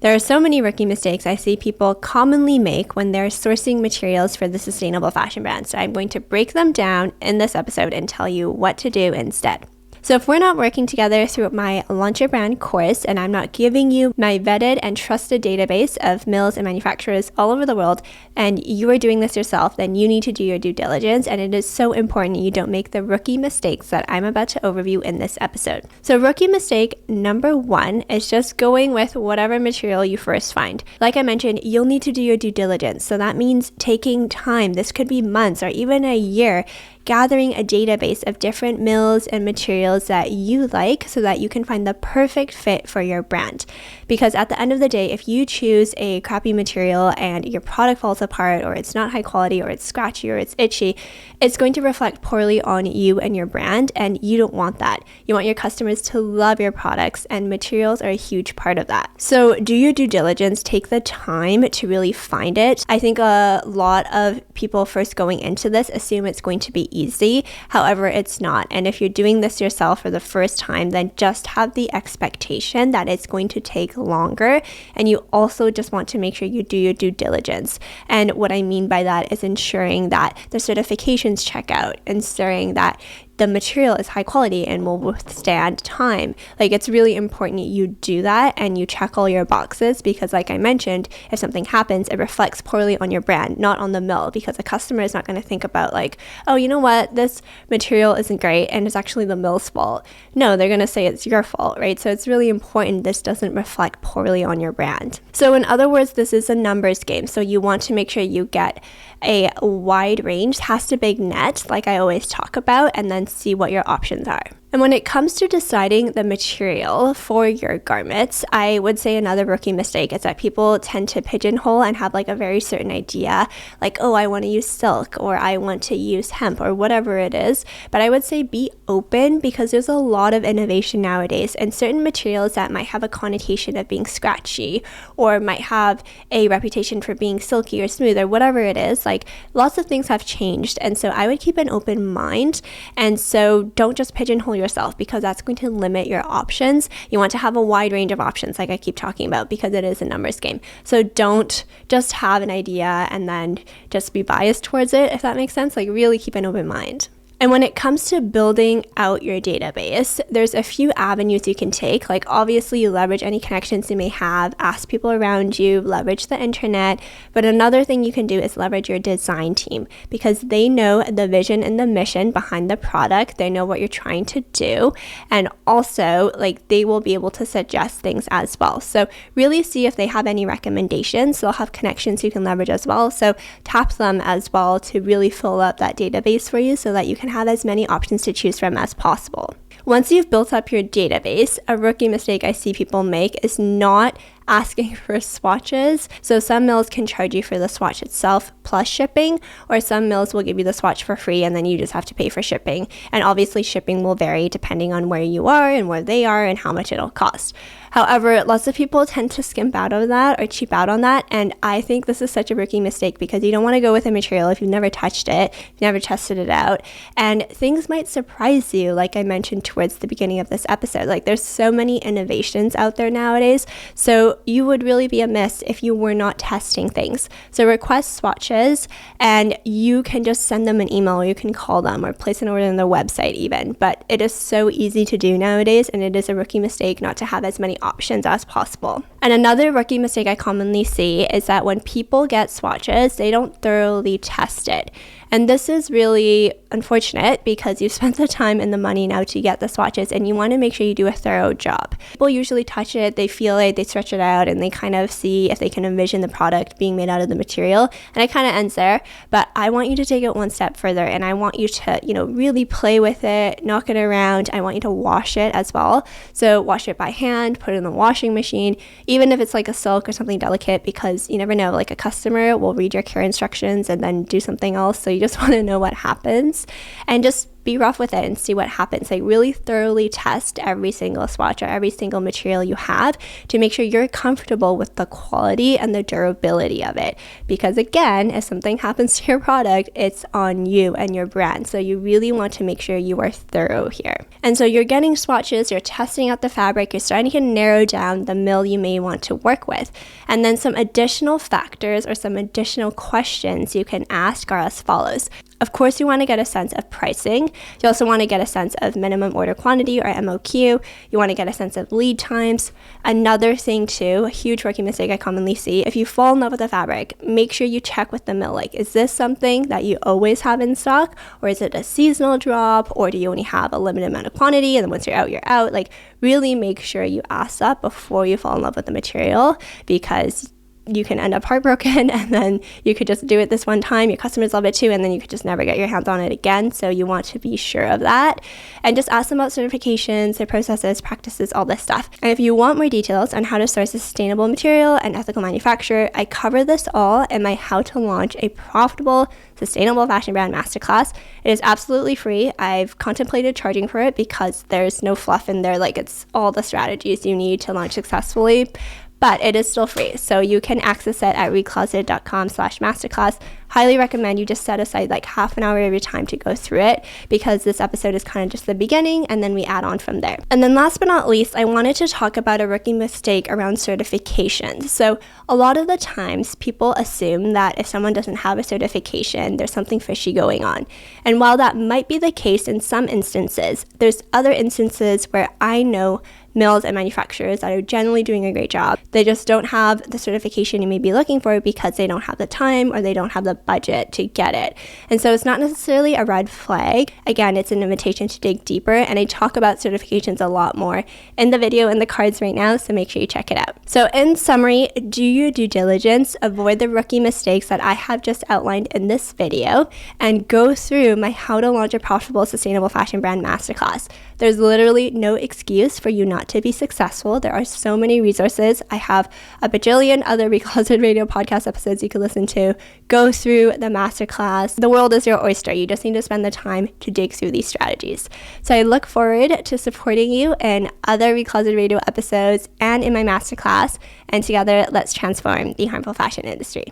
There are so many rookie mistakes I see people commonly make when they're sourcing materials for the sustainable fashion brand. So I'm going to break them down in this episode and tell you what to do instead. So if we're not working together through my Launch Your Brand course and I'm not giving you my vetted and trusted database of mills and manufacturers all over the world, and you are doing this yourself, then you need to do your due diligence, and it is so important you don't make the rookie mistakes that I'm about to overview in this episode. So rookie mistake number 1 is just going with whatever material you first find. Like I mentioned, you'll need to do your due diligence. So that means taking time. This could be months or even a year, gathering a database of different mills and materials that you like so that you can find the perfect fit for your brand. Because at the end of the day, if you choose a crappy material and your product falls apart, or it's not high quality, or it's scratchy, or it's itchy, it's going to reflect poorly on you and your brand, and you don't want that. You want your customers to love your products, and materials are a huge part of that. So do your due diligence, take the time to really find it. I think a lot of people first going into this assume it's going to be easy. However, it's not. And if you're doing this yourself for the first time, then just have the expectation that it's going to take longer. And you also just want to make sure you do your due diligence. And what I mean by that is ensuring that the certifications check out, ensuring that the material is high quality and will withstand time. Like, it's really important you do that and you check all your boxes, because like I mentioned, if something happens, it reflects poorly on your brand, not on the mill, because the customer is not going to think about like, oh, you know what, this material isn't great and it's actually the mill's fault. No, they're going to say it's your fault, right? So it's really important this doesn't reflect poorly on your brand. So in other words, this is a numbers game. So you want to make sure you get a wide range, cast a big net, like I always talk about, and then see what your options are. And when it comes to deciding the material for your garments, I would say another rookie mistake is that people tend to pigeonhole and have like a very certain idea, like, oh, I want to use silk, or I want to use hemp, or whatever it is. But I would say be open, because there's a lot of innovation nowadays, and certain materials that might have a connotation of being scratchy or might have a reputation for being silky or smooth or whatever it is, like lots of things have changed. And so I would keep an open mind. And so don't just pigeonhole yourself, because that's going to limit your options. You want to have a wide range of options, like I keep talking about, because it is a numbers game. So don't just have an idea and then just be biased towards it, if that makes sense. Like, really keep an open mind. And when it comes to building out your database, there's a few avenues you can take. Like, obviously, you leverage any connections you may have, ask people around you, leverage the internet. But another thing you can do is leverage your design team, because they know the vision and the mission behind the product. They know what you're trying to do. And also, like, they will be able to suggest things as well. So really see if they have any recommendations. They'll have connections you can leverage as well. So tap them as well to really fill up that database for you, so that you can have as many options to choose from as possible. Once you've built up your database, a rookie mistake I see people make is not asking for swatches. So some mills can charge you for the swatch itself plus shipping, or some mills will give you the swatch for free and then you just have to pay for shipping. And obviously shipping will vary depending on where you are and where they are and how much it'll cost. However, lots of people tend to skimp out of that or cheap out on that, and I think this is such a rookie mistake, because you don't want to go with a material if you've never touched it, you've never tested it out, and things might surprise you, like I mentioned towards the beginning of this episode. Like, there's so many innovations out there nowadays, so you would really be amiss if you were not testing things. So request swatches, and you can just send them an email, or you can call them, or place an order on their website even. But it is so easy to do nowadays, and it is a rookie mistake not to have as many options as possible. And another rookie mistake I commonly see is that when people get swatches, they don't thoroughly test it. And this is really unfortunate, because you've spent the time and the money now to get the swatches, and you want to make sure you do a thorough job. People usually touch it, they feel it, they stretch it out, and they kind of see if they can envision the product being made out of the material. And it kind of ends there. But I want you to take it one step further, and I want you to, really play with it, knock it around. I want you to wash it as well. So wash it by hand, put it in the washing machine, even if it's like a silk or something delicate, because you never know, like a customer will read your care instructions and then do something else. So you just want to know what happens, and just be rough with it and see what happens. Like really thoroughly test every single swatch or every single material you have to make sure you're comfortable with the quality and the durability of it. Because again, if something happens to your product, it's on you and your brand. So you really want to make sure you are thorough here. And so you're getting swatches, you're testing out the fabric, you're starting to narrow down the mill you may want to work with. And then some additional factors or some additional questions you can ask are as follows. Of course, you want to get a sense of pricing. You also want to get a sense of minimum order quantity or MOQ. You want to get a sense of lead times. Another thing too, a huge rookie mistake I commonly see, if you fall in love with a fabric, make sure you check with the mill. Like, is this something that you always have in stock? Or is it a seasonal drop? Or do you only have a limited amount of quantity and then once you're out, you're out? Like, really make sure you ask that before you fall in love with the material, because you can end up heartbroken and then you could just do it this one time, your customers love it too, and then you could just never get your hands on it again. So you want to be sure of that and just ask them about certifications, their processes, practices, all this stuff. And if you want more details on how to source a sustainable material and ethical manufacture, I cover this all in my How to Launch a Profitable Sustainable Fashion Brand Masterclass. It is absolutely free. I've contemplated charging for it because there's no fluff in there. Like, it's all the strategies you need to launch successfully, but it is still free. So you can access it at recloseted.com/masterclass. Highly recommend you just set aside like half an hour of your time to go through it, because this episode is kind of just the beginning and then we add on from there. And then last but not least, I wanted to talk about a rookie mistake around certifications. So a lot of the times people assume that if someone doesn't have a certification, there's something fishy going on. And while that might be the case in some instances, there's other instances where I know mills and manufacturers that are generally doing a great job. They just don't have the certification you may be looking for because they don't have the time or they don't have the budget to get it. And so it's not necessarily a red flag. Again, it's an invitation to dig deeper, and I talk about certifications a lot more in the video and the cards right now, so make sure you check it out. So in summary, do your due diligence, avoid the rookie mistakes that I have just outlined in this video, and go through my How to Launch a Profitable Sustainable Fashion Brand Masterclass. There's literally no excuse for you not to be successful. There are so many resources. I have a bajillion other Recloseted Radio podcast episodes you can listen to. Go through the masterclass. The world is your oyster. You just need to spend the time to dig through these strategies. So I look forward to supporting you in other Recloseted Radio episodes and in my masterclass. And together, let's transform the harmful fashion industry.